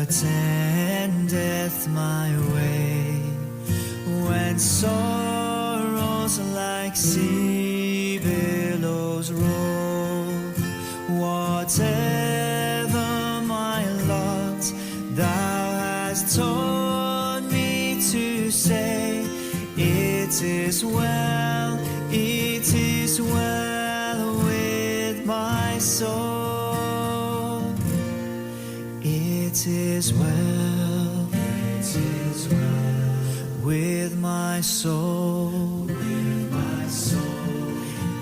attendeth my way, when sorrows like sea billows roll. Whatever my lot, thou hast taught me to say, it is well with my soul. It is well with my soul.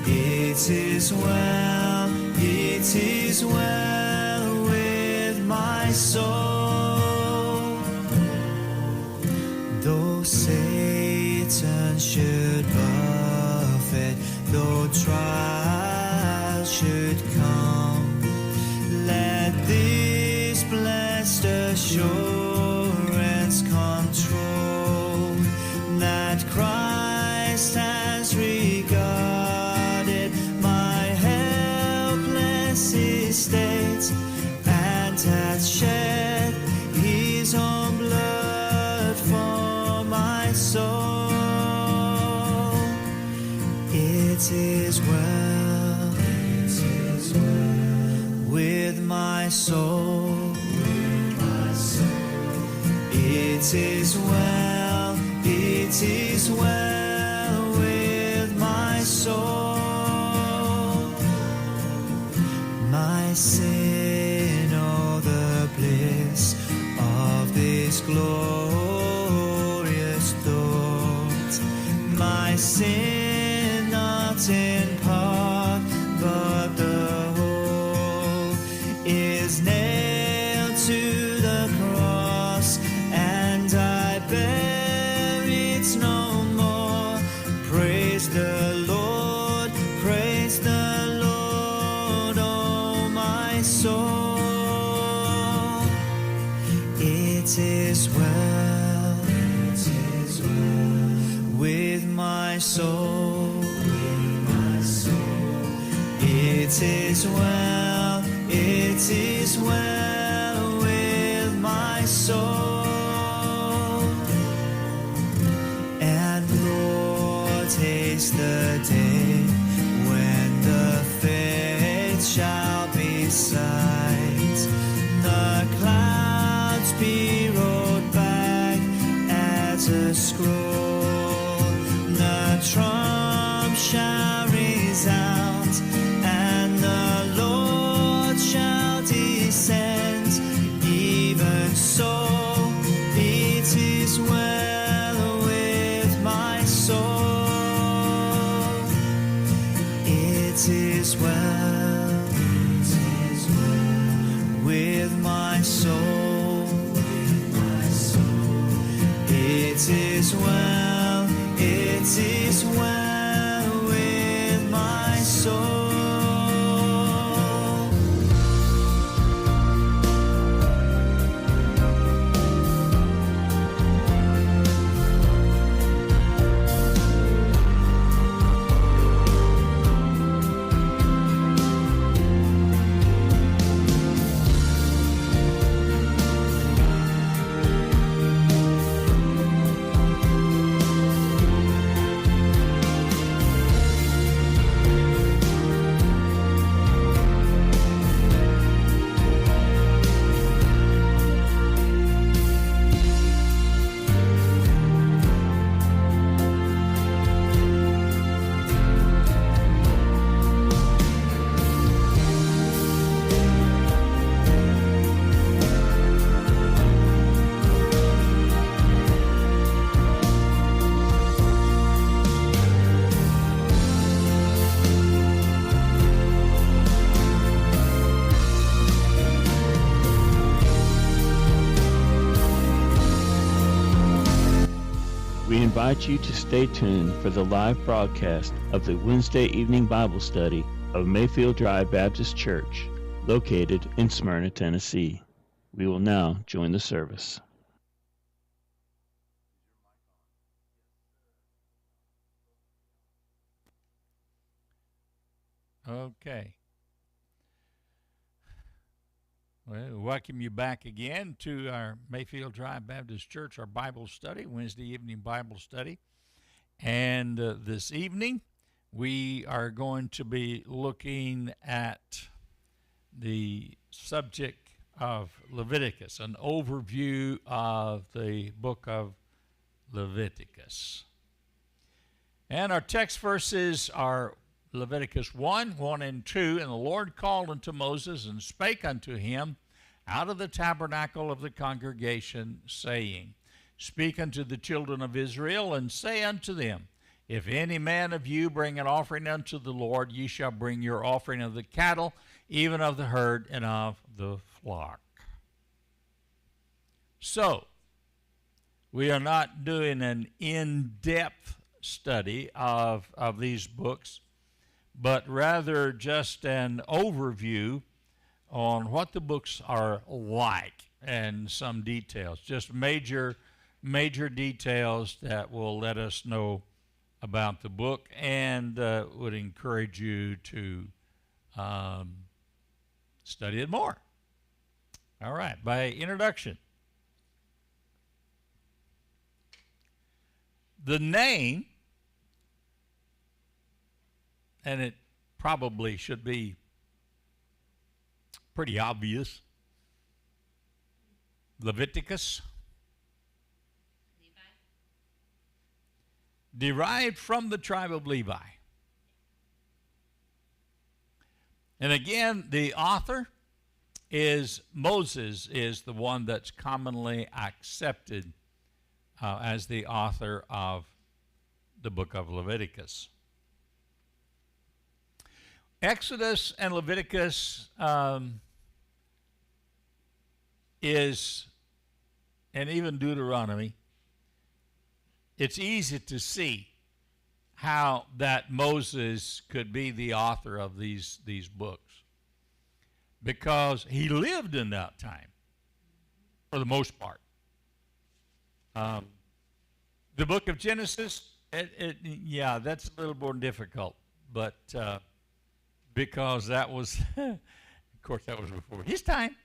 It is well with my soul. Though Satan should buffet, though trials should come, let this blessed assurance control, that Christ has regarded my helpless estate, and hath shed his own blood for my soul. It is well with my soul. It is well with my soul. My sin, oh, the bliss of this glorious thought. My sin, not in part, but the whole, is nailed to the cross, and I bear it no more. Praise the Lord, oh my soul. It is well with my soul. It is well with my soul. And Lord, taste the day when the faith shall be sight, the clouds be rolled back as a scroll, the trump shall resound, and the Lord shall descend. Even so, it is well with my soul. It is well with my soul. It is well with my soul. We invite you to stay tuned for the live broadcast of the Wednesday evening Bible study of Mayfield Drive Baptist Church, located in Smyrna, Tennessee. We will now join the service. Okay. Well, we welcome you back again to our Mayfield Drive Baptist Church, our Bible study, Wednesday evening Bible study. And this evening, we are going to be looking at the subject of Leviticus, an overview of the book of Leviticus. And our text verses are Leviticus 1 and 2. And the Lord called unto Moses and spake unto him out of the tabernacle of the congregation, saying, Speak unto the children of Israel, and say unto them, If any man of you bring an offering unto the Lord, ye shall bring your offering of the cattle, even of the herd, and of the flock. So, we are not doing an in-depth study of these books, but rather just an overview on what the books are like and some details, just major details that will let us know about the book, and would encourage you to study it more. All right, by introduction. The name, and it probably should be pretty obvious, Leviticus, derived from the tribe of Levi. And again, the author is Moses, is the one that's commonly accepted as the author of the book of Leviticus. Exodus and Leviticus is, and even Deuteronomy, it's easy to see how that Moses could be the author of these books, because he lived in that time for the most part. The book of Genesis, that's a little more difficult, but because that was, of course, that was before his time,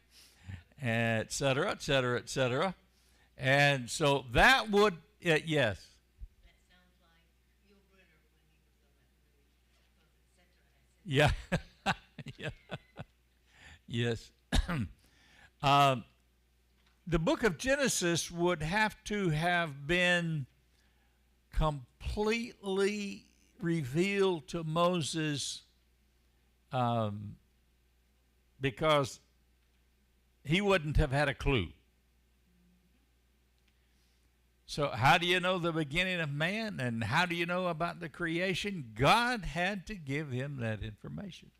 et cetera, et cetera, et cetera. And so that would, yes. That sounds like your brother when he was on that movie, et cetera, et Yeah. cetera. Yes. The book of Genesis would have to have been completely revealed to Moses, because he wouldn't have had a clue. So how do you know the beginning of man, and how do you know about the creation? God had to give him that information.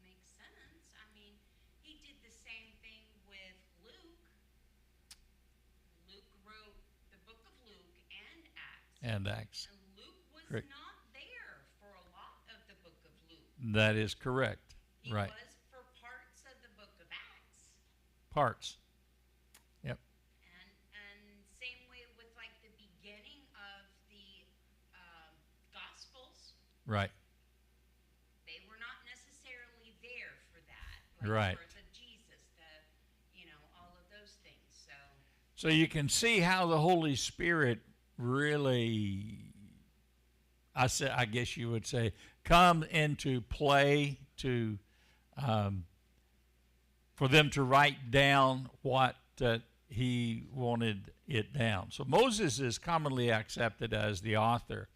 Makes sense. I mean, he did the same thing with Luke. Luke wrote the book of Luke and Acts. And Acts. And Luke was Correct. not there for a lot of the book of Luke. That is correct. He Right. was for parts of the book of Acts. Parts. Yep. And same way with like the beginning of the Gospels. Right. They were not necessarily there for that. Like Right. For the Jesus, all of those things. So you can see how the Holy Spirit really, I guess you would say, come into play to for them to write down what he wanted it down. So Moses is commonly accepted as the author.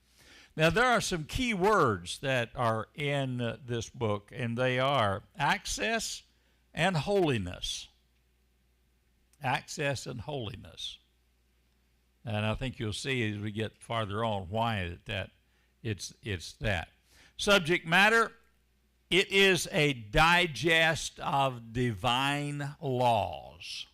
Now there are some key words that are in this book, and they are access and holiness. Access and holiness. And I think you'll see as we get farther on why it's that. Subject matter, it is a digest of divine laws.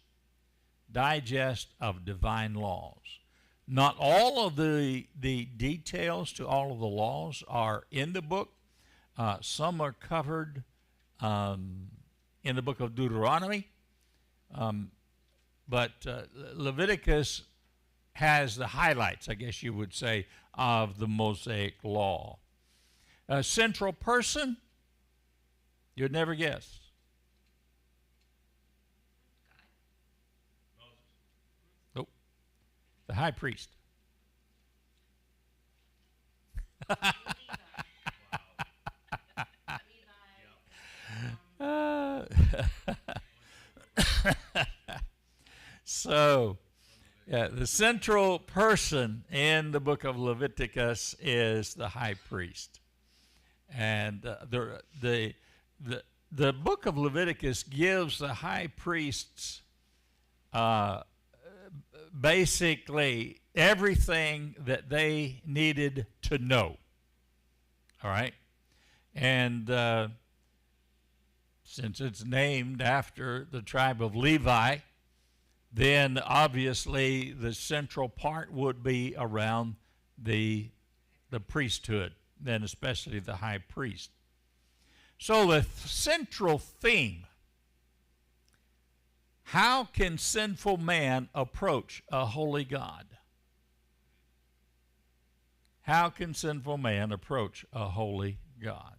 Digest of divine laws. Not all of the details to all of the laws are in the book. Some are covered in the book of Deuteronomy. But Leviticus has the highlights, I guess you would say, of the Mosaic law. A central person, you'd never guess. The high priest. So, yeah, the central person in the book of Leviticus is the high priest. And the book of Leviticus gives the high priests basically everything that they needed to know. All right? And since it's named after the tribe of Levi, then obviously the central part would be around the priesthood, then especially the high priest. So the central theme, how can sinful man approach a holy God? How can sinful man approach a holy God?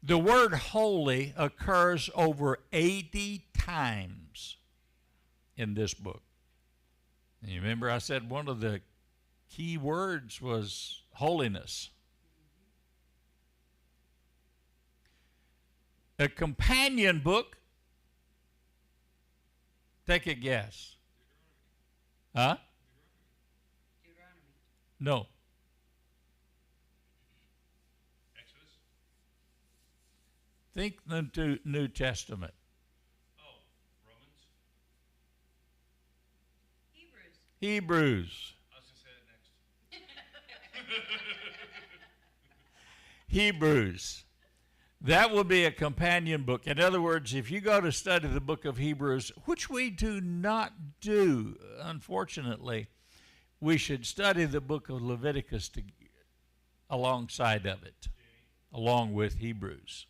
The word holy occurs over 80 times in this book. And you remember I said one of the key words was holiness. A companion book, take a guess. Huh? No. Think the New Testament. Oh, Romans? Hebrews. I was going to say it next. Hebrews. That will be a companion book. In other words, if you go to study the book of Hebrews, which we do not do, unfortunately, we should study the book of Leviticus alongside of it, along with Hebrews.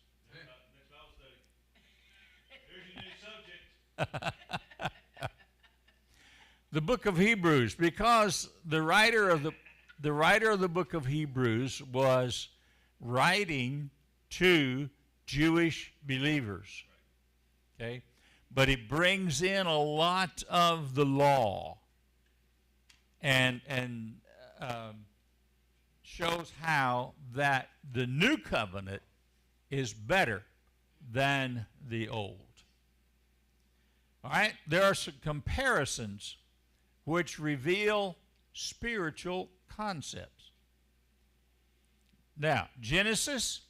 The book of Hebrews, because the writer of the book of Hebrews was writing to Jewish believers. Okay? But he brings in a lot of the law and shows how that the new covenant is better than the old. All right? There are some comparisons which reveal spiritual concepts. Now, Genesis,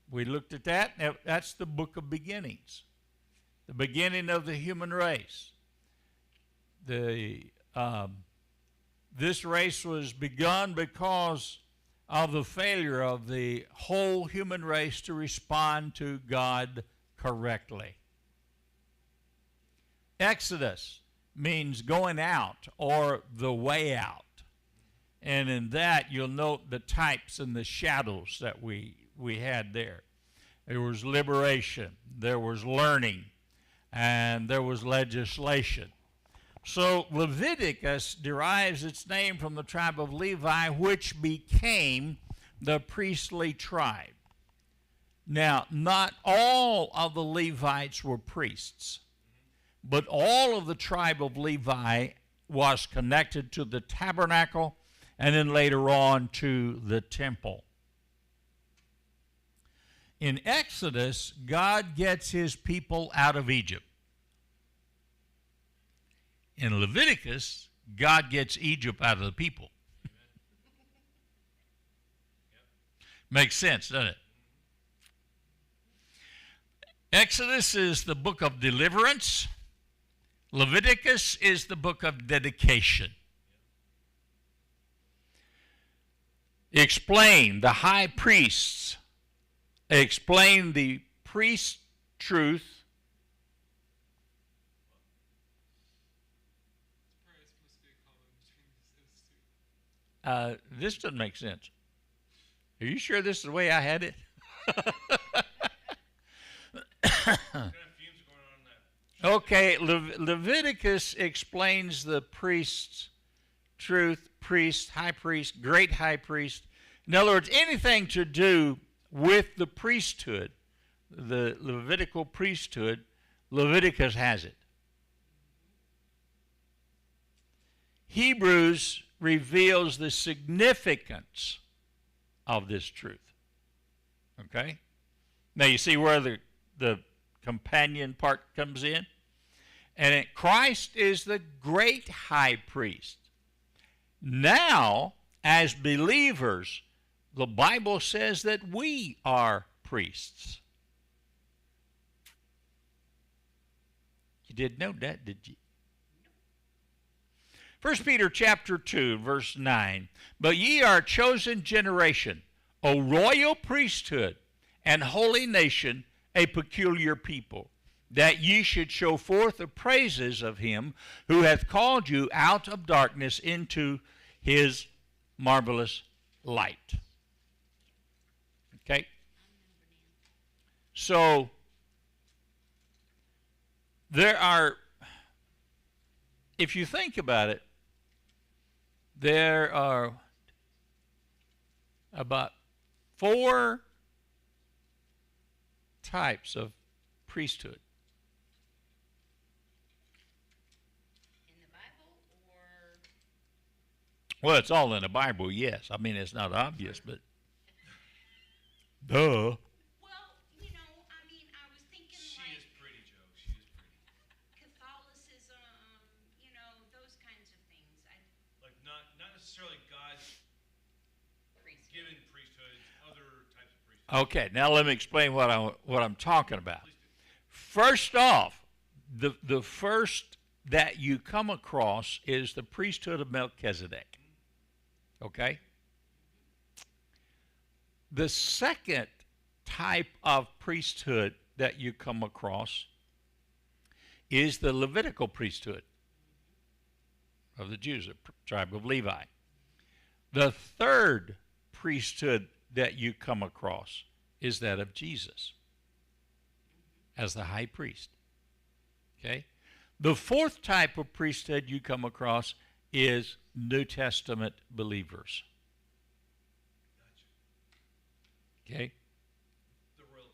we looked at that. Now, that's the book of beginnings, the beginning of the human race. This race was begun because of the failure of the whole human race to respond to God correctly. Exodus means going out or the way out. And in that, you'll note the types and the shadows that we had there. There was liberation, there was learning, and there was legislation. So Leviticus derives its name from the tribe of Levi, which became the priestly tribe. Now, not all of the Levites were priests, but all of the tribe of Levi was connected to the tabernacle and then later on to the temple. In Exodus, God gets his people out of Egypt. In Leviticus, God gets Egypt out of the people. Makes sense, doesn't it? Exodus is the book of deliverance. Leviticus is the book of dedication. Explain the high priests. Explain the priest truth. This doesn't make sense. Are you sure this is the way I had it? Okay, Leviticus explains the priest's truth, priest, high priest, great high priest. In other words, anything to do with the priesthood, the Levitical priesthood, Leviticus has it. Hebrews reveals the significance of this truth. Okay? Now you see where the companion part comes in? And Christ is the great high priest. Now, as believers, the Bible says that we are priests. You didn't know that, did you? 1 Peter chapter 2, verse 9. But ye are a chosen generation, a royal priesthood, and holy nation, a peculiar people, that ye should show forth the praises of him who hath called you out of darkness into his marvelous light. Okay? So, there are, if you think about it, there are about 4 types of priesthood. In the Bible or? Well, it's all in the Bible, yes. I mean, it's not obvious, but duh. Well, you know, I mean, I was thinking She like is pretty, Joe. She is pretty. Catholicism, you know, those kinds of things. Like not necessarily God's Priesthood. given priesthood, other types of priesthood. Okay, now let me explain what I'm talking about. Please do. First off, the first that you come across is the priesthood of Melchizedek. Okay? The second type of priesthood that you come across is the Levitical priesthood of the Jews, the tribe of Levi. The third priesthood that you come across is that of Jesus as the high priest. Okay? The fourth type of priesthood you come across is New Testament believers. Gotcha. Okay? The royal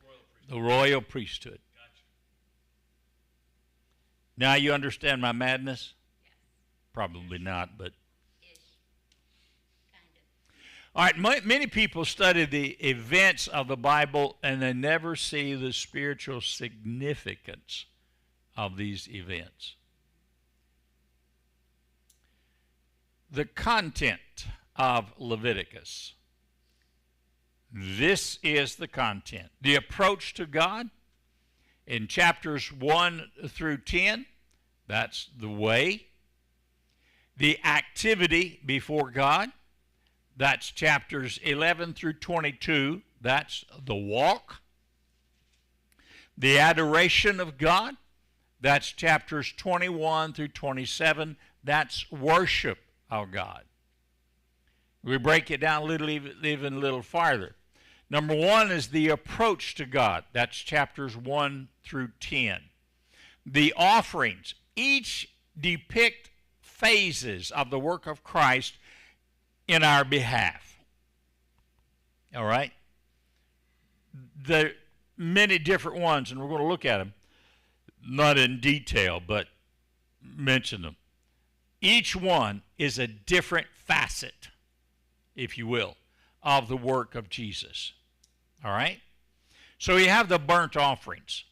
priesthood. The royal priesthood. Gotcha. Now you understand my madness? Yes. Probably not, but Ish. Kind of. all right, many people study the events of the Bible and they never see the spiritual significance of these events. The content of Leviticus. This is the content. The approach to God in chapters 1 through 10, that's the way. The activity before God, that's chapters 11 through 22, that's the walk. The adoration of God, that's chapters 21 through 27, that's worship of God. We break it down even a little farther. Number 1 is the approach to God. That's chapters 1 through 10. The offerings each depict phases of the work of Christ in our behalf. All right? There are many different ones, and we're going to look at them, not in detail, but mention them. Each one is a different facet, if you will, of the work of Jesus. All right? So you have the burnt offerings.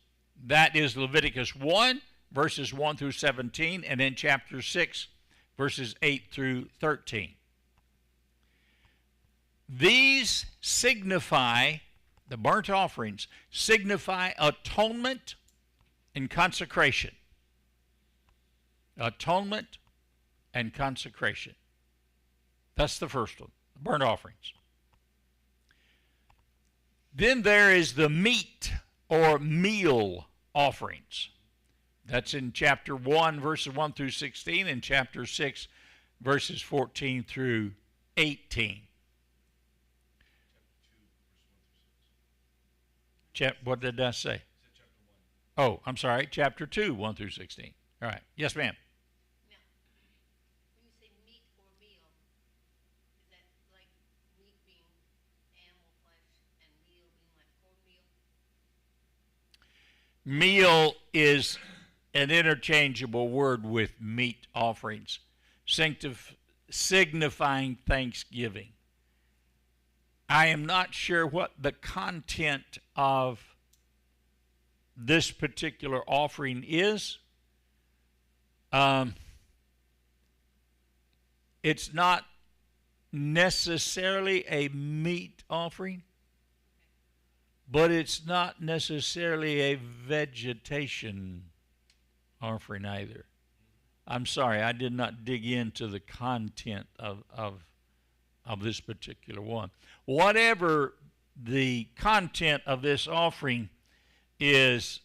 That is Leviticus 1, verses 1 through 17, and then chapter 6, verses 8 through 13. These signify, the burnt offerings, signify atonement and consecration. Atonement and consecration. That's the first one, the burnt offerings. Then there is the meat or meal offerings. That's in chapter 1, verses 1 through 16, and chapter 6, verses 14 through 18. What did I say? Oh, I'm sorry, chapter 2, 1 through 16. All right. Yes, ma'am. Now, when you say meat or meal, is that like meat being animal flesh and meal being like cornmeal? Meal is an interchangeable word with meat offerings. signifying thanksgiving. I am not sure what the content of this particular offering is. It's not necessarily a meat offering, but it's not necessarily a vegetation offering either. I'm sorry, I did not dig into the content of this particular one. Whatever the content of this offering is,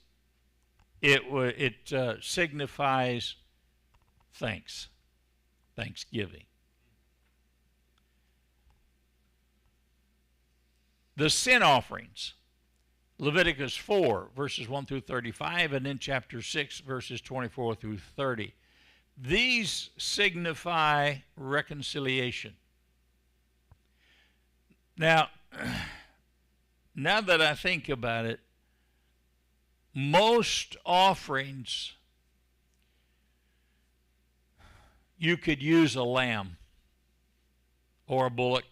it signifies thanksgiving. The sin offerings, Leviticus 4, verses 1 through 35, and then chapter 6, verses 24 through 30. These signify reconciliation. Now that I think about it, most offerings, you could use a lamb or a bullock,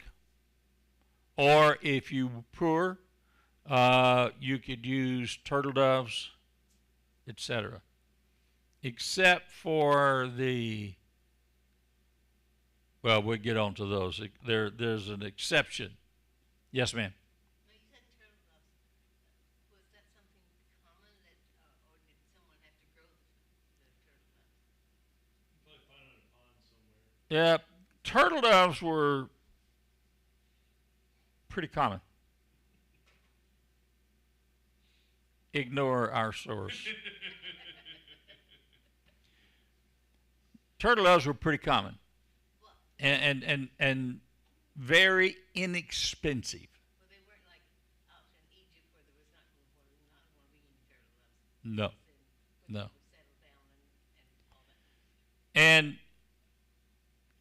or if you were poor, you could use turtle doves, etc. Except for we'll get on to those. There's an exception. Yes, ma'am. No, you said turtle doves. Was that something common that, or did someone have to grow the turtle doves? You probably find it in a pond somewhere. Yeah, turtle doves were pretty common. Ignore our source. Turtle doves were pretty common, and very inexpensive. Well, they weren't like out in Egypt where there was not going to be any turtle doves. No, When no. people settled down and all that.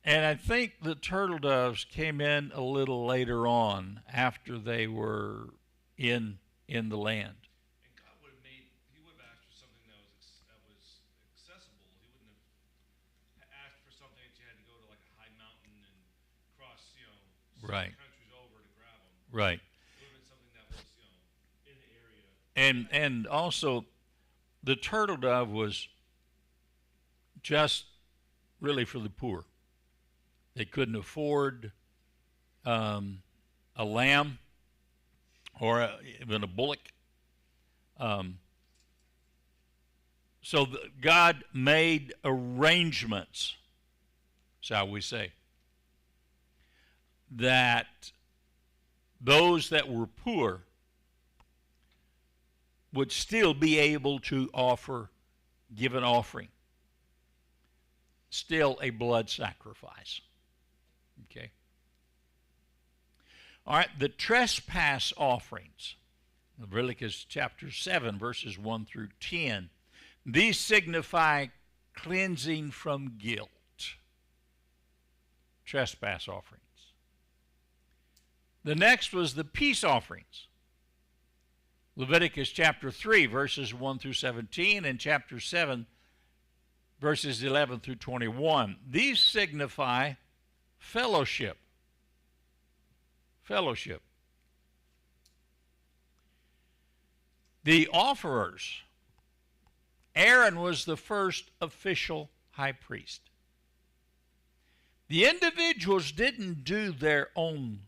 And I think the turtle doves came in a little later on after they were in the land. And God would have he would have asked for something that was accessible. He wouldn't have asked for something that you had to go to like a high mountain and cross, seven Right. countries over to grab them. Right. It would have been something that was, in the area. And also, the turtle dove was just really for the poor. They couldn't afford a lamb or even a bullock. So God made arrangements, shall we say, that those that were poor would still be able to give an offering. Still a blood sacrifice. Okay. All right, the trespass offerings. Leviticus chapter 7, verses 1 through 10. These signify cleansing from guilt. Trespass offerings. The next was the peace offerings. Leviticus chapter 3, verses 1 through 17, and chapter 7, verses 11 through 21. These signify fellowship. Fellowship. The offerers. Aaron was the first official high priest. The individuals didn't do their own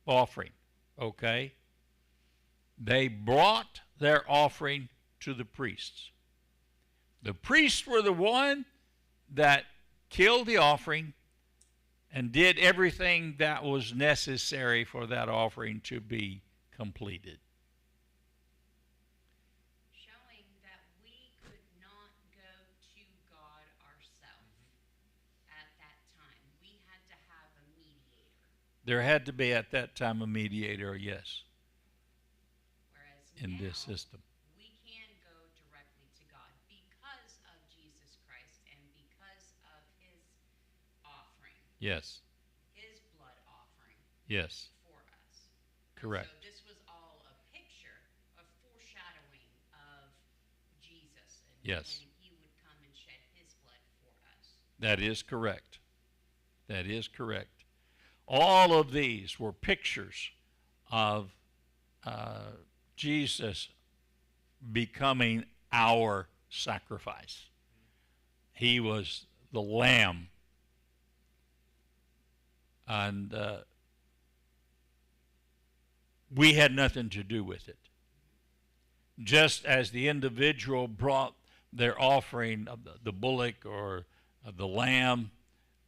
offering, okay? They brought their offering to the priests. The priests were the one that killed the offering and did everything that was necessary for that offering to be completed. Showing that we could not go to God ourselves at that time. We had to have a mediator. There had to be at that time a mediator, yes, Whereas in now, this system. we can go directly to God because of Jesus Christ and because of his offering, Yes, his blood offering yes, for us. correct. So this was all a picture, a foreshadowing of Jesus and Yes. when he would come and shed his blood for us. That is correct. That is correct. All of these were pictures of Jesus becoming our sacrifice. He was the lamb. And we had nothing to do with it. Just as the individual brought their offering of the bullock or the lamb,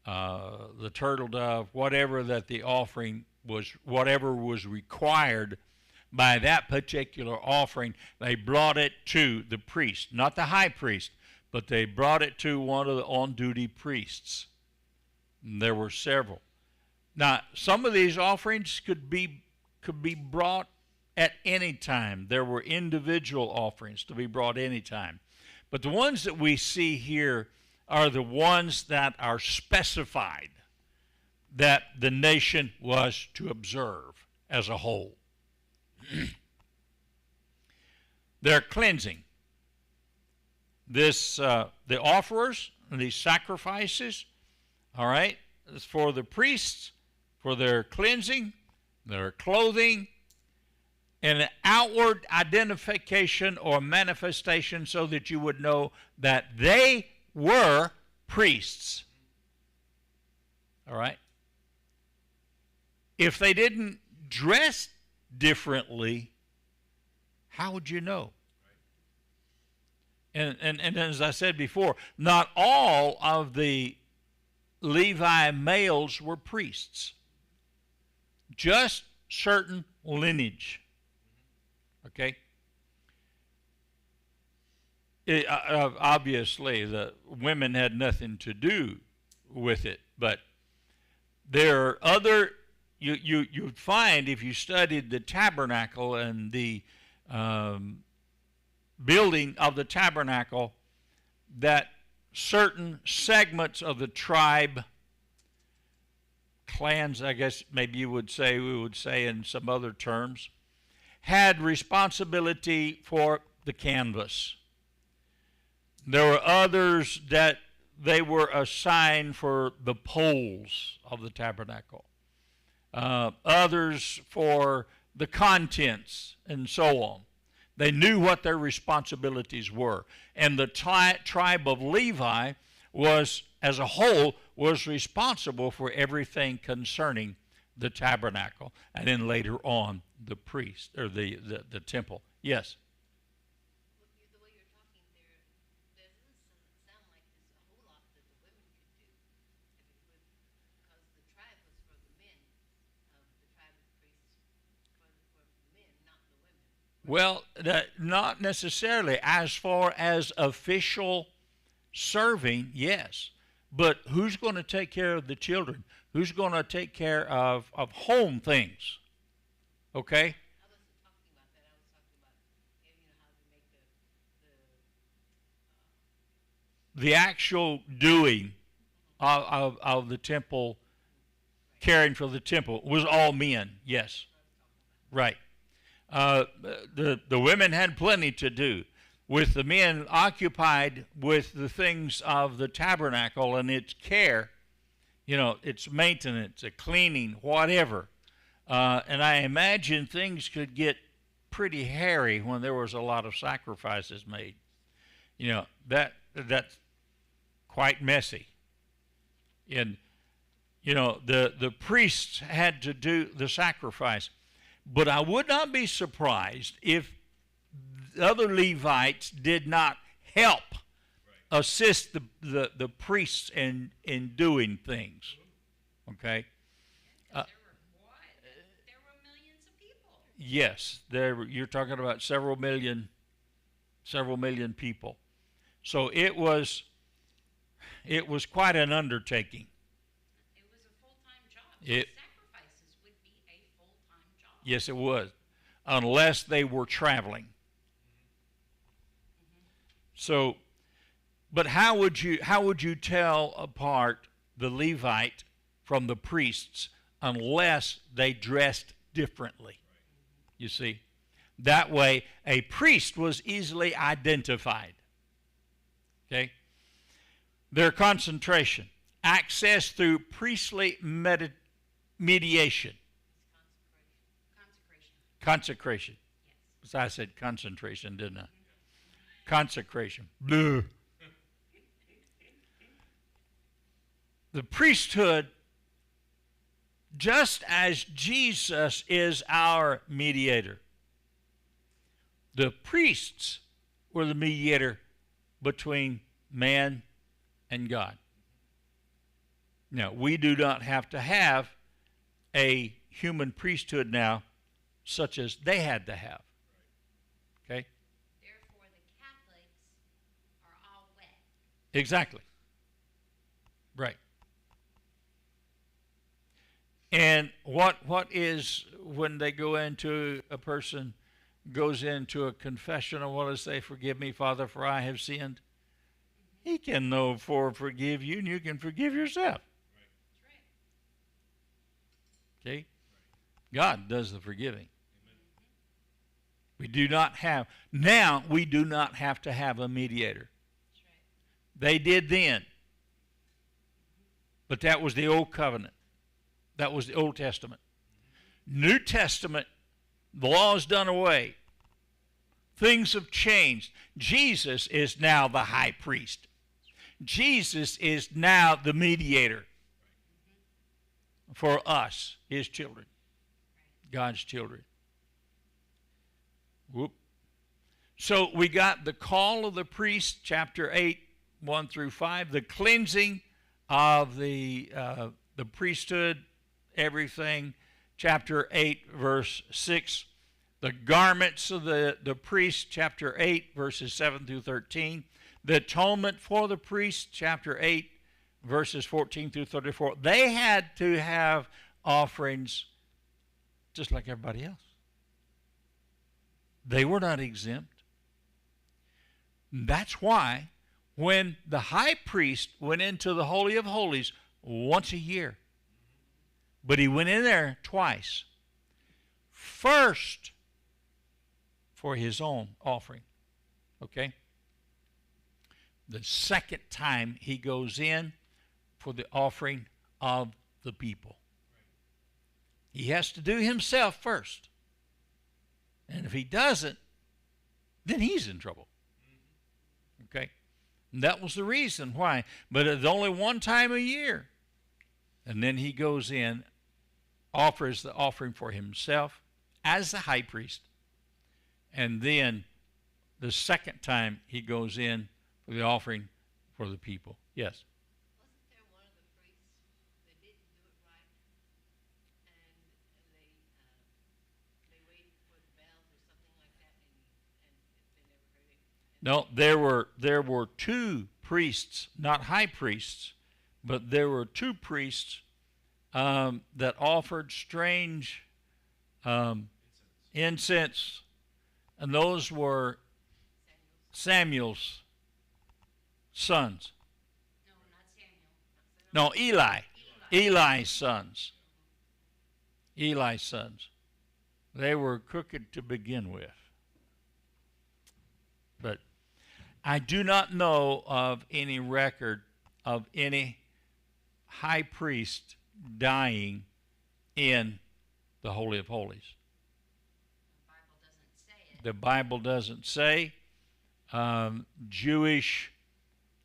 the turtle dove, whatever that the offering was, whatever was required by that particular offering, they brought it to the priest, not the high priest, but they brought it to one of the on-duty priests. And there were several. Now, some of these offerings could be brought at any time. There were individual offerings to be brought any time. But the ones that we see here are the ones that are specified that the nation was to observe as a whole. Their cleansing. This, the offerers, these sacrifices, all right, is for the priests, for their cleansing, their clothing, and an outward identification or manifestation so that you would know that they were priests. All right? If they didn't dress differently, how would you know? And as I said before, not all of the Levi males were priests. Just certain lineage. Okay? Obviously, the women had nothing to do with it, but there are other, you'd find if you studied the tabernacle and the building of the tabernacle, that certain segments of the tribe, clans, I guess maybe we would say in some other terms, had responsibility for the canvas. There were others that they were assigned for the poles of the tabernacle. Others for the contents and so on. They knew what their responsibilities were. And the tribe of Levi was, as a whole, was responsible for everything concerning the tabernacle, and then later on the priest or the temple. Yes. The way you're talking there, there doesn't sound like there's a whole lot that the women could do. Because the tribe was for the men, the tribe of priests for men, not the women. Well, not necessarily. As far as official serving, yes. But who's going to take care of the children? Who's going to take care of home things? Okay? I wasn't talking about that. I was talking about, how to make The actual doing of the temple, caring for the temple, was all men, yes. Right. The women had plenty to do, with the men occupied with the things of the tabernacle and its care, its maintenance, cleaning, whatever. And I imagine things could get pretty hairy when there was a lot of sacrifices made. That's quite messy. And, the priests had to do the sacrifice. But I would not be surprised if other Levites did not help assist the priests in doing things. Okay? There were millions of people. Yes, you're talking about several million people. So it was quite an undertaking. It was a full-time job. Sacrifices would be a full-time job. Yes, it was, unless they were traveling. So, but how would you tell apart the Levite from the priests unless they dressed differently? You see, that way a priest was easily identified. Okay. Their concentration. Access through priestly mediation. Consecration. Consecration. Yes. So I said concentration, didn't I? Consecration. Blah. The priesthood, just as Jesus is our mediator, the priests were the mediator between man and God. Now, we do not have to have a human priesthood now such as they had to have. Okay? Therefore, the Catholics are all wet. Exactly. Right. And what is when they go into a person goes into a confession and what does they forgive me, Father, for I have sinned? He can no for forgive you, and you can forgive yourself. That's right. Okay? God does the forgiving. We do not have to have a mediator. That's right. They did then. But that was the old covenant. That was the Old Testament. New Testament, the law is done away. Things have changed. Jesus is now the high priest. Jesus is now the mediator for us, his children, God's children. Whoop. So we got the call of the priest, chapter 8, 1 through 5, the cleansing of the priesthood, everything, chapter 8, verse 6, the garments of the priest, chapter 8, verses 7 through 13, the atonement for the priest, chapter 8, verses 14 through 34. They had to have offerings just like everybody else. They were not exempt. That's why when the high priest went into the Holy of Holies once a year, but he went in there twice. First, for his own offering. Okay? The second time he goes in for the offering of the people. He has to do himself first. And if he doesn't, then he's in trouble. Okay? And that was the reason why. But it's only one time a year. And then he goes in, offers the offering for himself as the high priest. And then the second time he goes in for the offering for the people. Yes? Wasn't there one of the priests that didn't do it right, and they waited for the bells or something like that, and they never heard it? No, there were two priests, not high priests, but there were two priests that offered strange incense, and those were Samuel's sons. No, not Samuel. No, Eli. Eli's sons. Eli's sons. They were crooked to begin with. But I do not know of any record of any high priest dying in the Holy of Holies. The Bible doesn't say it. The Bible doesn't say. Jewish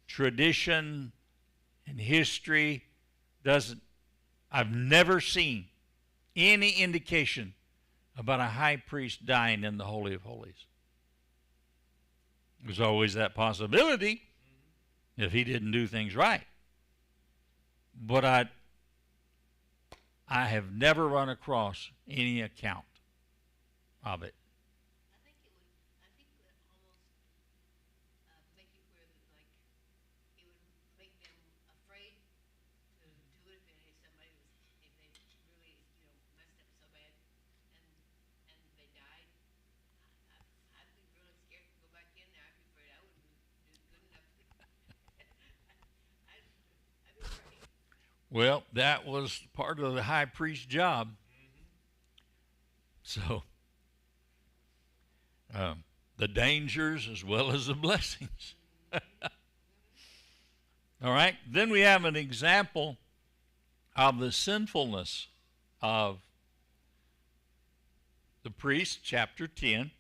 tradition and history doesn't. I've never seen any indication about a high priest dying in the Holy of Holies. There's always that possibility if he didn't do things right. But I have never run across any account of it. I think that almost make it where like it would make them afraid to do it if somebody was if they really messed up so bad and they died. I'd be really scared to go back in there. I'd be afraid I wouldn't do good enough. I'd be afraid. Well, that was part of the high priest's job. So, the dangers as well as the blessings. All right? Then we have an example of the sinfulness of the priest, chapter 10.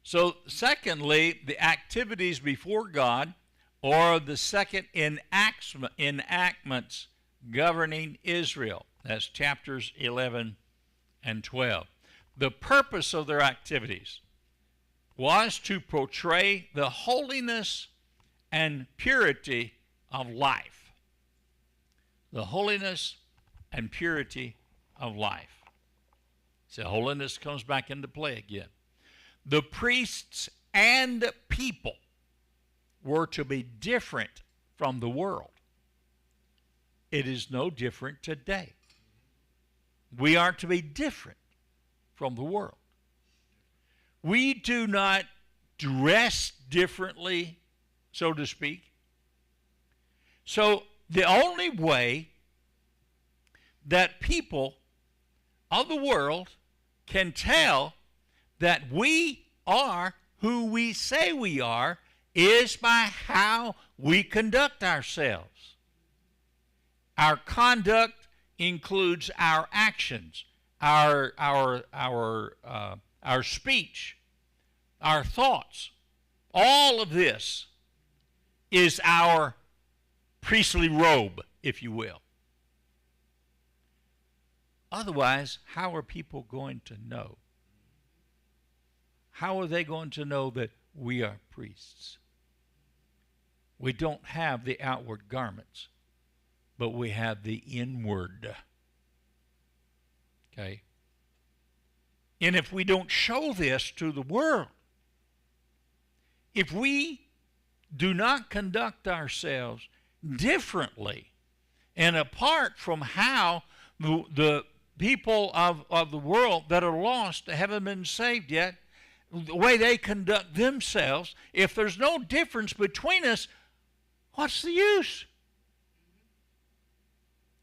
So, secondly, the activities before God, or the second enactments governing Israel. That's chapters 11 and 12. The purpose of their activities was to portray the holiness and purity of life. The holiness and purity of life. So holiness comes back into play again. The priests and people were to be different from the world. It is no different today. We are to be different from the world. We do not dress differently, so to speak. So the only way that people of the world can tell that we are who we say we are is by how we conduct ourselves. Our conduct includes our actions, our speech, our thoughts. All of this is our priestly robe, if you will. Otherwise, how are people going to know? How are they going to know that we are priests? We don't have the outward garments, but we have the inward. Okay? And if we don't show this to the world, if we do not conduct ourselves differently and apart from how the people of the world that are lost, that haven't been saved yet, the way they conduct themselves, if there's no difference between us, what's the use?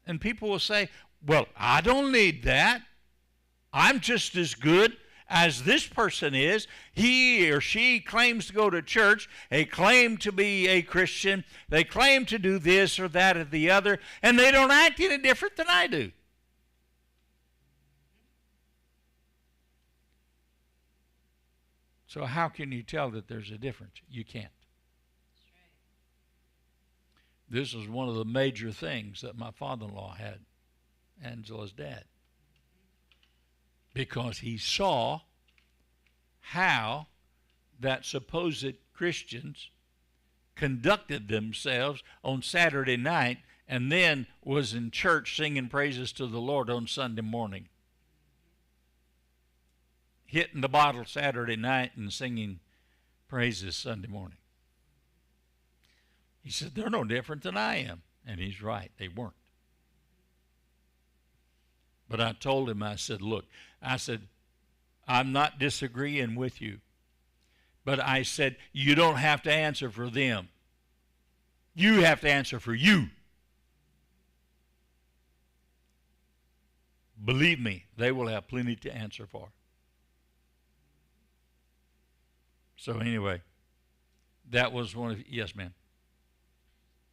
And people will say, well, I don't need that. I'm just as good as this person is. He or she claims to go to church. They claim to be a Christian. They claim to do this or that or the other, and they don't act any different than I do. So how can you tell that there's a difference? You can't. That's right. This is one of the major things that my father-in-law had, Angela's dad, because he saw how that supposed Christians conducted themselves on Saturday night and then was in church singing praises to the Lord on Sunday morning. Hitting the bottle Saturday night and singing praises Sunday morning. He said, they're no different than I am. And he's right, they weren't. But I told him, I said, look, I'm not disagreeing with you. But I said, you don't have to answer for them. You have to answer for you. Believe me, they will have plenty to answer for. So anyway, that was one of, yes, ma'am.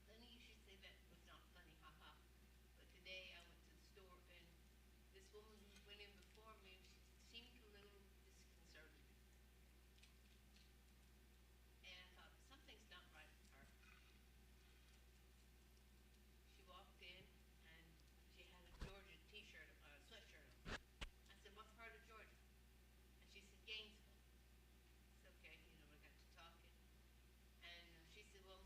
Funny you should say that. Was not funny, haha. But today I went to the store and this woman who went in before me, she seemed a little disconcerted. And I thought, something's not right with her. She walked in and she had a Georgia t-shirt, sweatshirt on. I said, what part of Georgia? And she said, Gainesville. It's okay, we got to talking. And she said, well,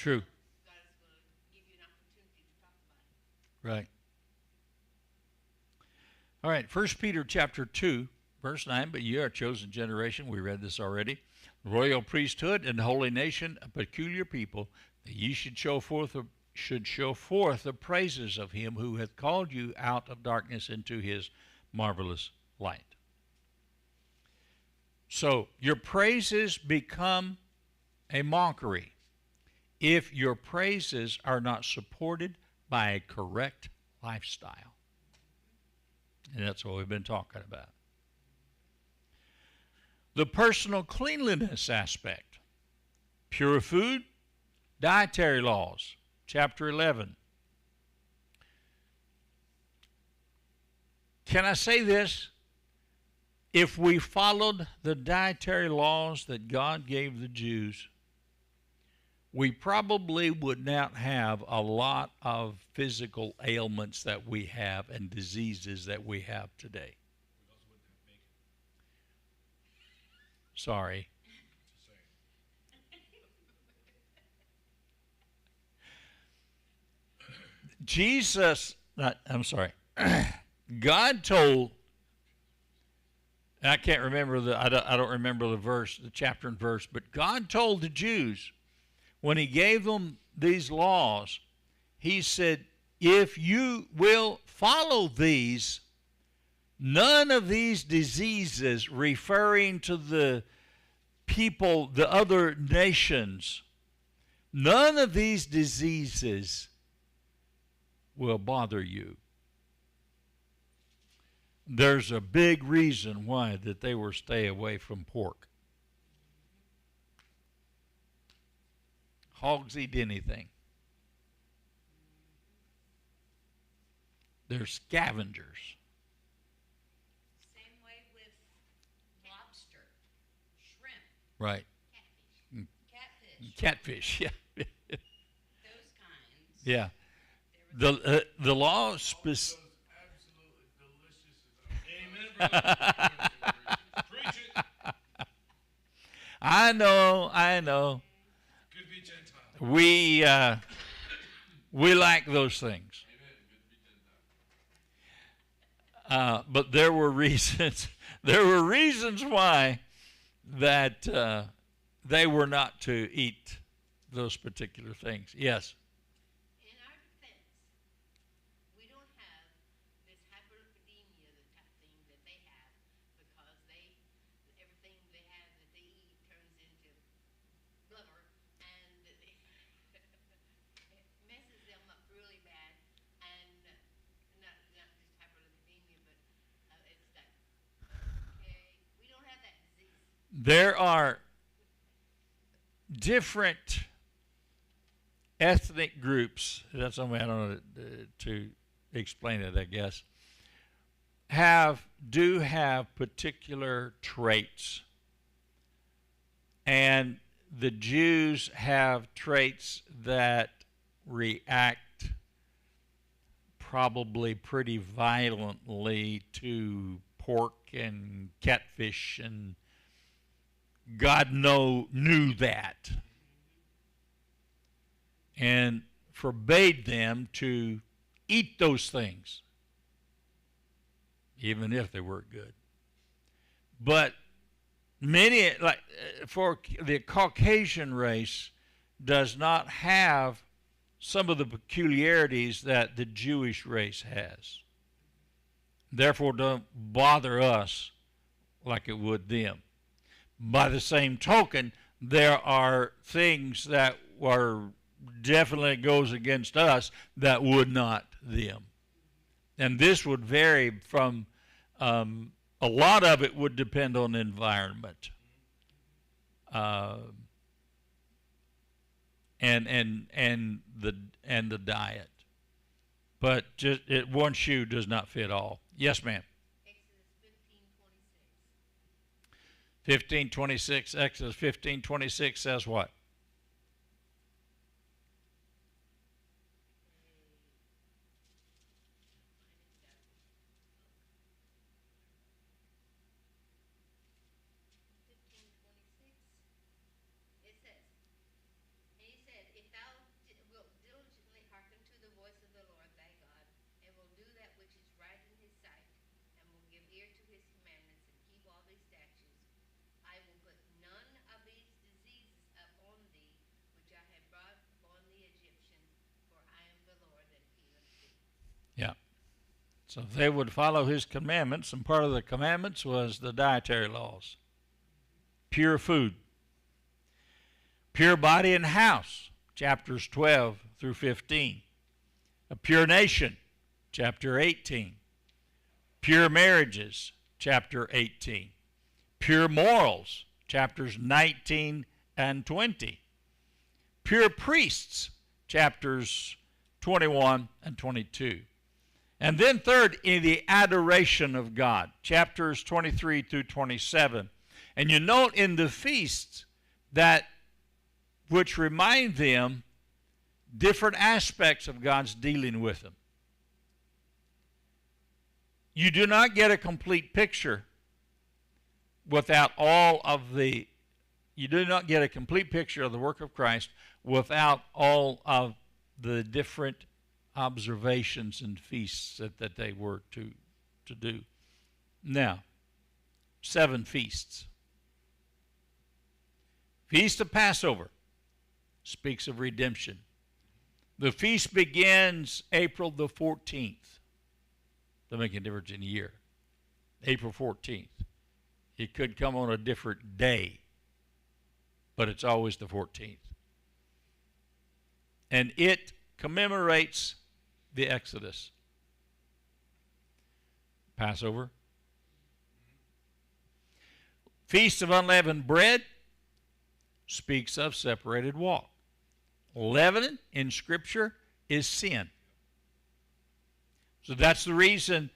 True. God is going to give you an opportunity to talk about it. Right. All right, 1 Peter chapter 2, verse 9, but ye are a chosen generation, we read this already, royal priesthood and holy nation, a peculiar people, that ye should show forth the praises of him who hath called you out of darkness into his marvelous light. So your praises become a mockery if your praises are not supported by a correct lifestyle. And that's what we've been talking about. The personal cleanliness aspect. Pure food, dietary laws, chapter 11. Can I say this? If we followed the dietary laws that God gave the Jews, we probably would not have a lot of physical ailments that we have and diseases that we have today. Sorry. God told, and I can't remember I don't remember the verse, the chapter and verse, but God told the Jews when he gave them these laws, he said, if you will follow these, none of these diseases, referring to the people, the other nations, none of these diseases will bother you. There's a big reason why that they were stay away from pork. Hogs eat anything. They're scavengers. Same way with lobster, shrimp, Right. catfish, Catfish, yeah. those kinds. Yeah. There was The law specific. Amen, brother. Preach it. I know. Could be Gentile. We like those things. But there were reasons. There were reasons why that they were not to eat those particular things. Yes. In our defense, we don't have this hyperlipidemia, the type thing that they have, because everything they have that they eat turns into blubber, and it messes them up really bad, and not just hyperlipidemia, but it's like, okay, we don't have that disease. There are different ethnic groups. That's something I don't know to explain it, I guess. Do have particular traits. And the Jews have traits that react probably pretty violently to pork and catfish, and God knew that and forbade them to eat those things, even if they weren't good. But many, like for the Caucasian race, does not have some of the peculiarities that the Jewish race has. Therefore, don't bother us like it would them. By the same token, there are things that were definitely goes against us that would not them. And this would vary from, a lot of it would depend on the environment. And the diet. But just one shoe does not fit all. Yes, ma'am. Exodus 15:26. 15:26. Exodus 15:26 says what? It says, and he said, if thou So they would follow his commandments, and part of the commandments was the dietary laws. Pure food. Pure body and house, chapters 12 through 15. A pure nation, chapter 18. Pure marriages, chapter 18. Pure morals, chapters 19 and 20. Pure priests, chapters 21 and 22. And then third, in the adoration of God, chapters 23 through 27. And you note in the feasts that which remind them different aspects of God's dealing with them. You do not get a complete picture without you do not get a complete picture of the work of Christ without all of the different observations and feasts that they were to do. Now, 7 feasts. Feast of Passover speaks of redemption. The feast begins April the 14th. Doesn't make a difference in a year. April 14th. It could come on a different day, but it's always the 14th. And it commemorates the Exodus. Passover. Feast of Unleavened Bread speaks of separated walk. Leaven in Scripture is sin. So that's the reason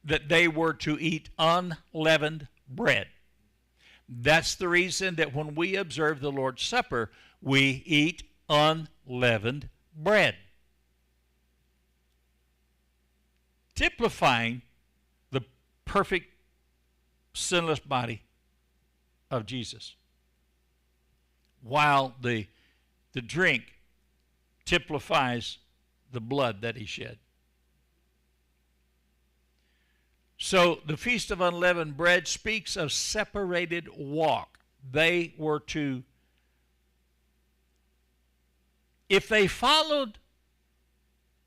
that they were to eat unleavened bread. That's the reason that when we observe the Lord's Supper, we eat unleavened bread, typifying the perfect, sinless body of Jesus, while the drink typifies the blood that he shed. So the Feast of Unleavened Bread speaks of separated walk. They were to, if they followed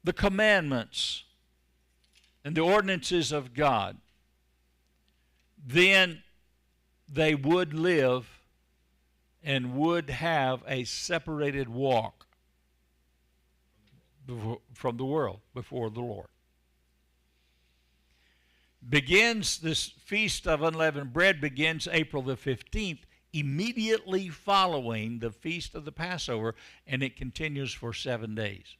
the commandments and the ordinances of God, then they would live and would have a separated walk from the world before the Lord. This Feast of Unleavened Bread begins April the 15th, immediately following the Feast of the Passover, and it continues for 7 days.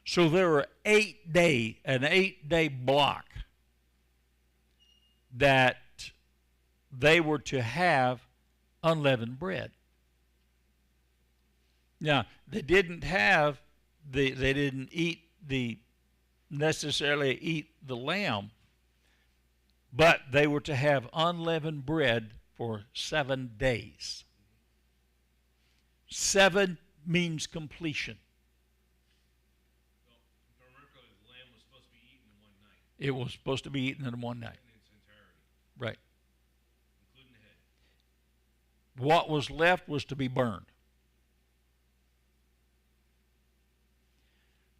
So there were an 8-day block that they were to have unleavened bread. Now, they didn't necessarily eat the lamb, but they were to have unleavened bread for 7 days. 7 means completion. Well, if I remember correctly, the lamb was supposed to be eaten in one night. It was supposed to be eaten in one night. In its entirety. Right. Including the head. What was left was to be burned.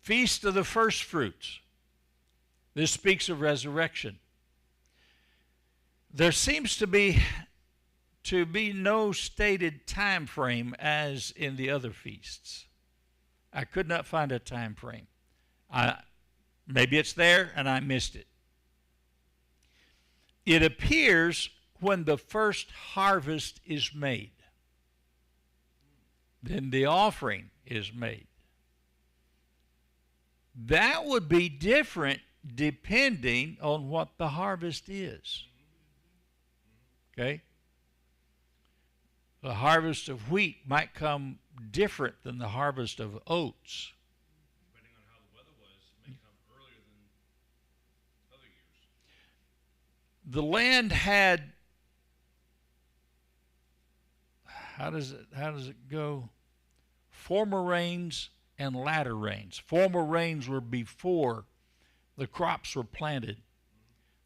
Feast of the First Fruits. This speaks of resurrection. There seems to be no stated time frame as in the other feasts. I could not find a time frame. Maybe it's there and I missed it. It appears when the first harvest is made. Then the offering is made. That would be different depending on what the harvest is. Okay? The harvest of wheat might come different than the harvest of oats. Depending on how the weather was, it may come earlier than other years. The land had, how does it go? Former rains and latter rains. Former rains were before the crops were planted.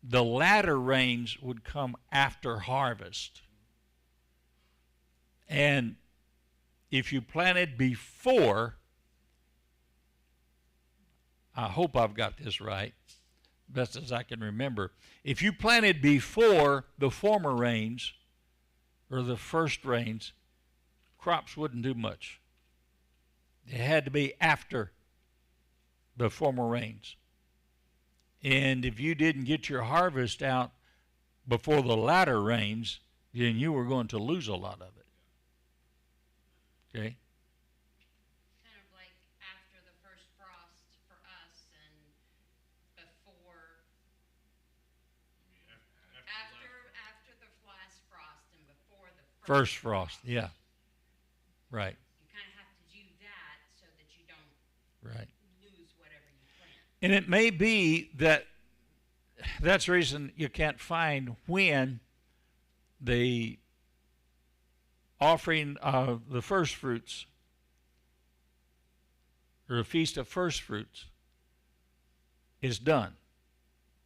The latter rains would come after harvest. And if you planted before, I hope I've got this right, best as I can remember. If you planted before the former rains or the first rains, crops wouldn't do much. It had to be after the former rains. And if you didn't get your harvest out before the latter rains, then you were going to lose a lot of it. Okay? Kind of like after the first frost for us and before, after the last frost and before the First frost, yeah. Right, You kind of have to do that so that you don't right. lose whatever you plant. And it may be that that's the reason you can't find when the offering of the first fruits or a feast of first fruits is done.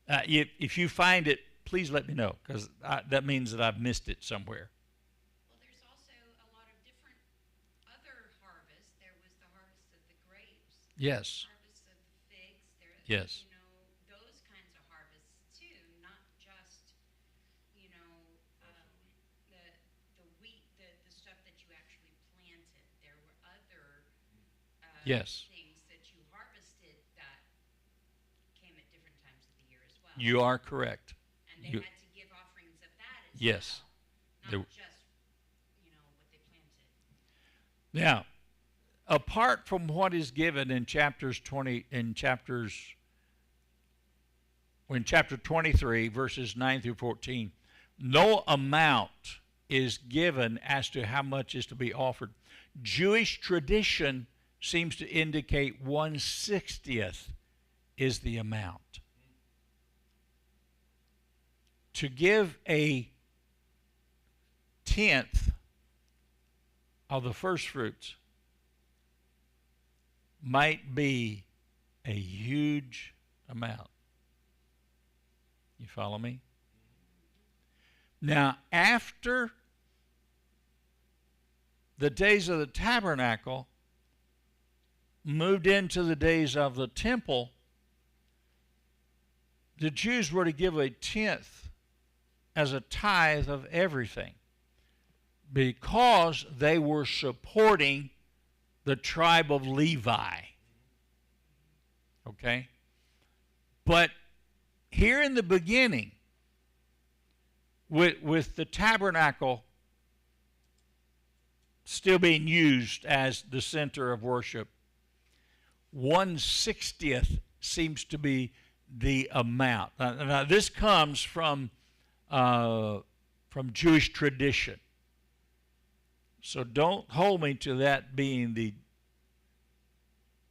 If you find it, please let me know, because that means that I've missed it somewhere. Well, there's also a lot of different other harvests. There was the harvest of the grapes, Yes, harvest of the figs. There, yes, you know, those kinds of harvests too, not just, you know, the wheat, the stuff that you actually planted. There were other yes. things that you harvested that came at different times of the year as well. You are correct. And they you- had to give offerings of that as Yes. well, There- not just, you know, what they planted. Now, apart from what is given in chapter 23, verses 9 through 14, no amount is given as to how much is to be offered. Jewish tradition seems to indicate 1/60th is the amount. To give a tenth of the first fruits might be a huge amount. You follow me? Now, after the days of the tabernacle moved into the days of the temple, the Jews were to give a tenth as a tithe of everything because they were supporting the tribe of Levi. Okay? But here in the beginning, with the tabernacle still being used as the center of worship, 1/60th seems to be the amount. Now this comes from Jewish tradition. So don't hold me to that being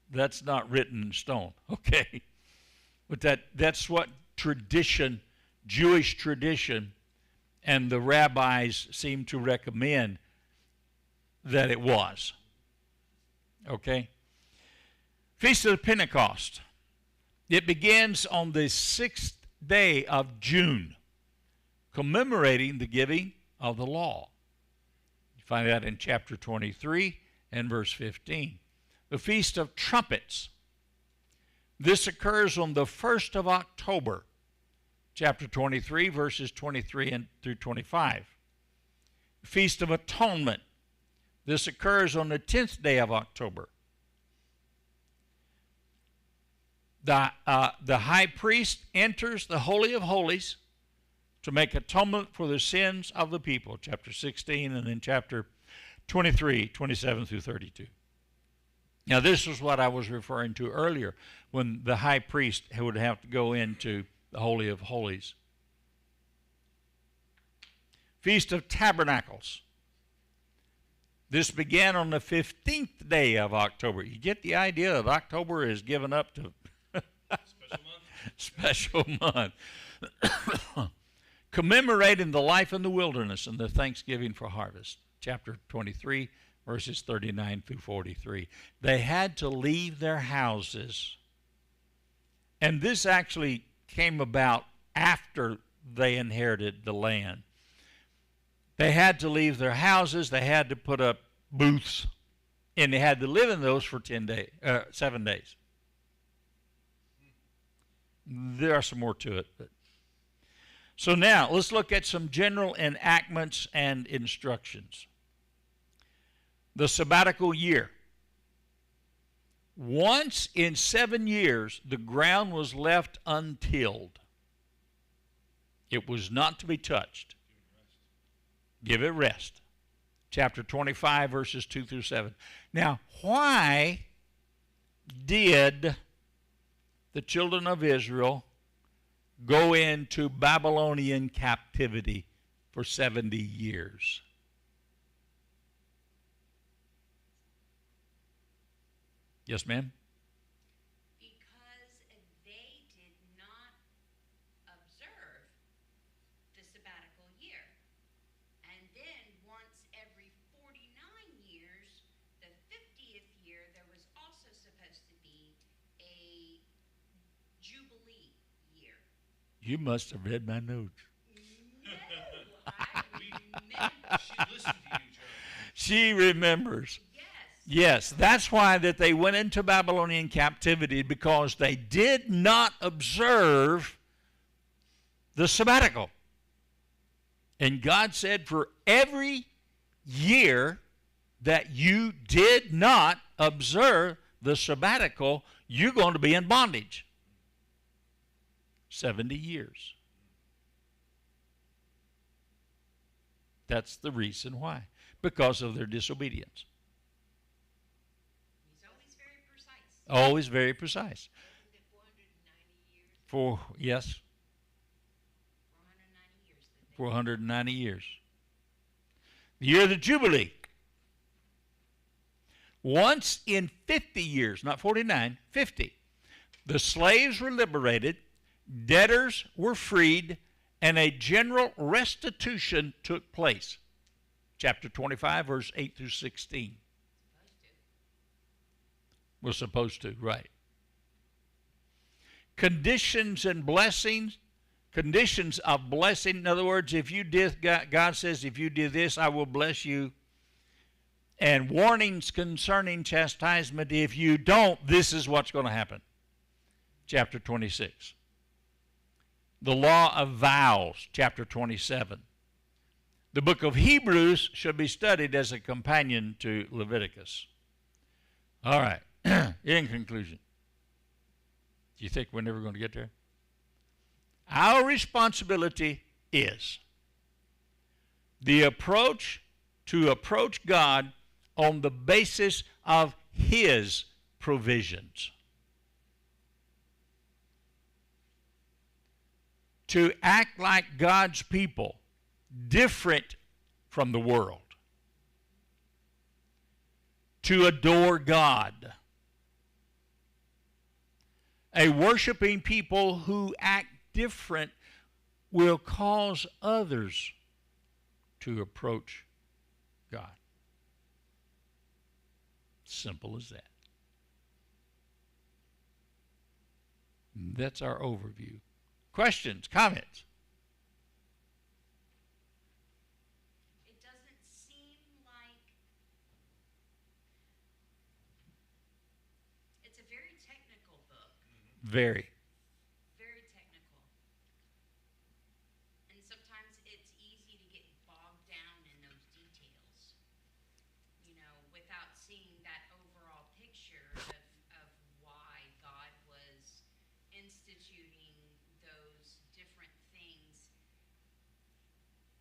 that's not written in stone, okay? But that's what tradition, Jewish tradition, and the rabbis seem to recommend that it was. Okay? Feast of the Pentecost. It begins on the 6th day of June, commemorating the giving of the law. You find that in chapter 23 and verse 15. The Feast of Trumpets. This occurs on the 1st of October, chapter 23, verses 23 through 25. Feast of Atonement. This occurs on the 10th day of October. The high priest enters the Holy of Holies to make atonement for the sins of the people, chapter 16, and then chapter 23, 27 through 32. Now, this is what I was referring to earlier, when the high priest would have to go into the Holy of Holies. Feast of Tabernacles. This began on the 15th day of October. You get the idea that October is given up to special month. Commemorating the life in the wilderness and the thanksgiving for harvest. Chapter 23, verses 39 through 43. They had to leave their houses. And this actually came about after they inherited the land. They had to leave their houses. They had to put up booths. And they had to live in those for 7 days. There are some more to it. So now, let's look at some general enactments and instructions. The sabbatical year. Once in 7 years, the ground was left untilled. It was not to be touched. Give it rest. Chapter 25, verses 2 through 7. Now, why did the children of Israel go into Babylonian captivity for 70 years? Yes, ma'am? Because they did not observe the sabbatical year. And then once every 49 years, the 50th year, there was also supposed to be a Jubilee year. You must have read my notes. No, I remember. She listened to you, Joe. She remembers. Yes. Yes, that's why that they went into Babylonian captivity, because they did not observe the sabbatical. And God said, for every year that you did not observe the sabbatical, you're going to be in bondage. 70 years. That's the reason why. Because of their disobedience. He's always very precise. Always very precise. Wasn't it 490 years? Yes, 490 years. That they 490 years. The year of the Jubilee. Once in 50 years, not 49, 50, the slaves were liberated, debtors were freed, and a general restitution took place. Chapter 25, verse 8 through 16. Was supposed to, right. Conditions and blessings. Conditions of blessing. In other words, if you did, God says, if you do this, I will bless you. And warnings concerning chastisement. If you don't, this is what's going to happen. Chapter 26. The law of vows. Chapter 27. The book of Hebrews should be studied as a companion to Leviticus. All right. In conclusion, do you think we're never going to get there? Our responsibility is to approach God on the basis of His provisions. To act like God's people, different from the world. To adore God. A worshiping people who act different will cause others to approach God. Simple as that. That's our overview. Questions, comments? It doesn't seem like it's a very technical book. Very. Very technical. And sometimes it's easy to get bogged down in those details, without seeing that overall picture of why God was instituting those different things.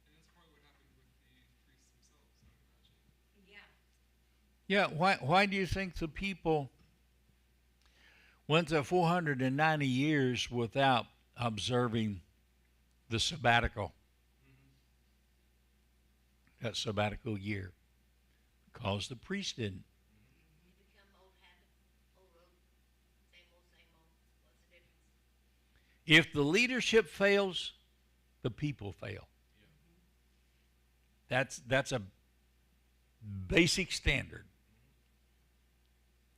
And that's probably what happened with the priests themselves, I would imagine. Yeah. Yeah, why do you think the people went to 490 years without observing the sabbatical? That sabbatical year. Because the priest didn't. You become old habit, old road, same old, same old. What's the difference? If the leadership fails, the people fail. That's a basic standard.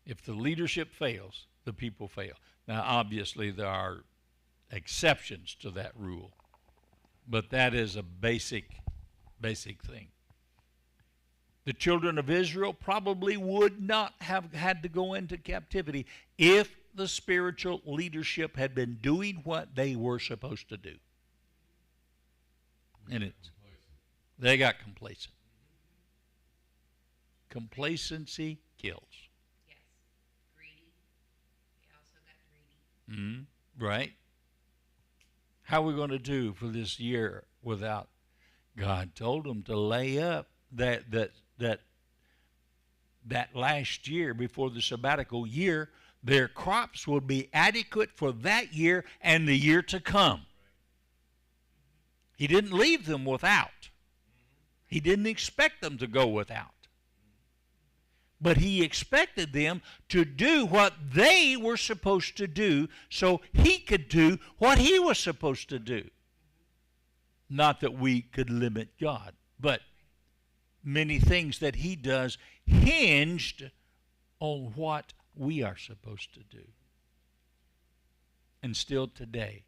If the leadership fails, the people fail. Now, obviously, there are exceptions to that rule, but that is a basic thing. The children of Israel probably would not have had to go into captivity if the spiritual leadership had been doing what they were supposed to do. And they got complacent. Complacency kills. Yes. Greedy. They also got greedy. Right? How are we going to do for this year without God told them to lay up that last year before the sabbatical year, their crops would be adequate for that year and the year to come. He didn't leave them without. He didn't expect them to go without. But he expected them to do what they were supposed to do so he could do what he was supposed to do. Not that we could limit God, but many things that he does hinged on what we are supposed to do. And still today.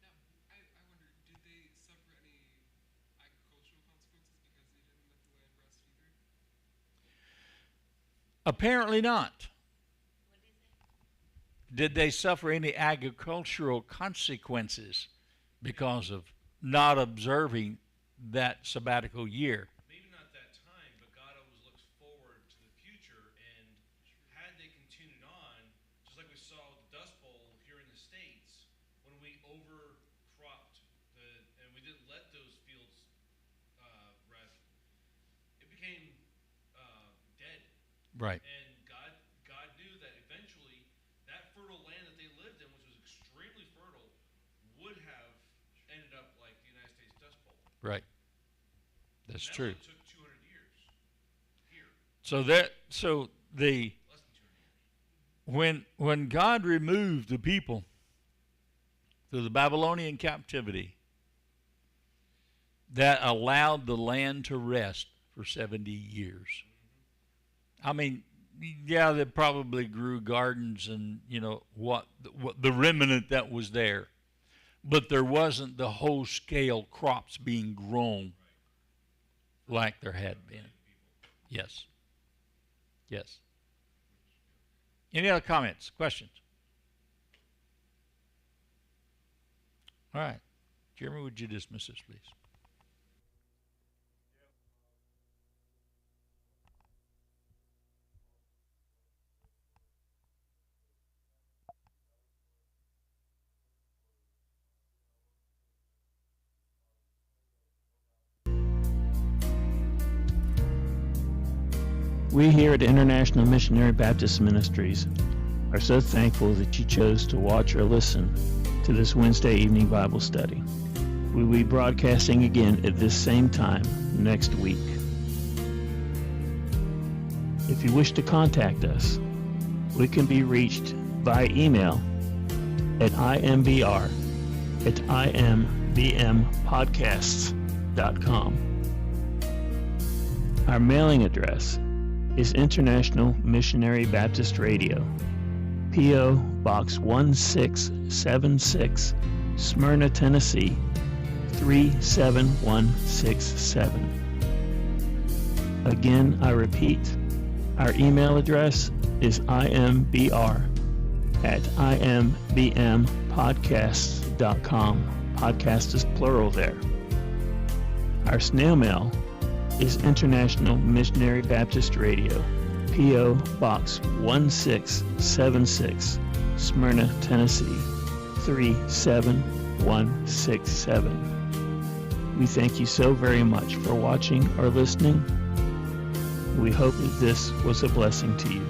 Now, I wonder, did they suffer any agricultural consequences because they didn't let the land rest either? Apparently not. What is it? Did they suffer any agricultural consequences because of not observing that sabbatical year? Maybe not that time, but God always looks forward to the future. And had they continued on, just like we saw with the Dust Bowl here in the States, when we overcropped and we didn't let those fields rest, it became dead. Right. And God knew that eventually that fertile land that they lived in, which was extremely fertile, would have ended up like the United States Dust Bowl. Right. That's And that true. only took 200 years here. So the Less than 200 years. when God removed the people through the Babylonian captivity, that allowed the land to rest for 70 years. I mean, yeah, they probably grew gardens and, what the remnant that was there. But there wasn't the whole scale crops being grown like there had been. Yes. Yes. Any other comments, questions? All right. Jeremy, would you dismiss us, please? We here at International Missionary Baptist Ministries are so thankful that you chose to watch or listen to this Wednesday evening Bible study. We will be broadcasting again at this same time next week. If you wish to contact us, we can be reached by email at imbr@imbmpodcasts.com. Our mailing address is International Missionary Baptist Radio, P.O. Box 1676, Smyrna, Tennessee 37167. Again, I repeat, our email address is imbr@imbmpodcasts.com. Podcast is plural there. Our snail mail is International Missionary Baptist Radio, P.O. Box 1676, Smyrna, Tennessee 37167. We thank you so very much for watching or listening. We hope that this was a blessing to you.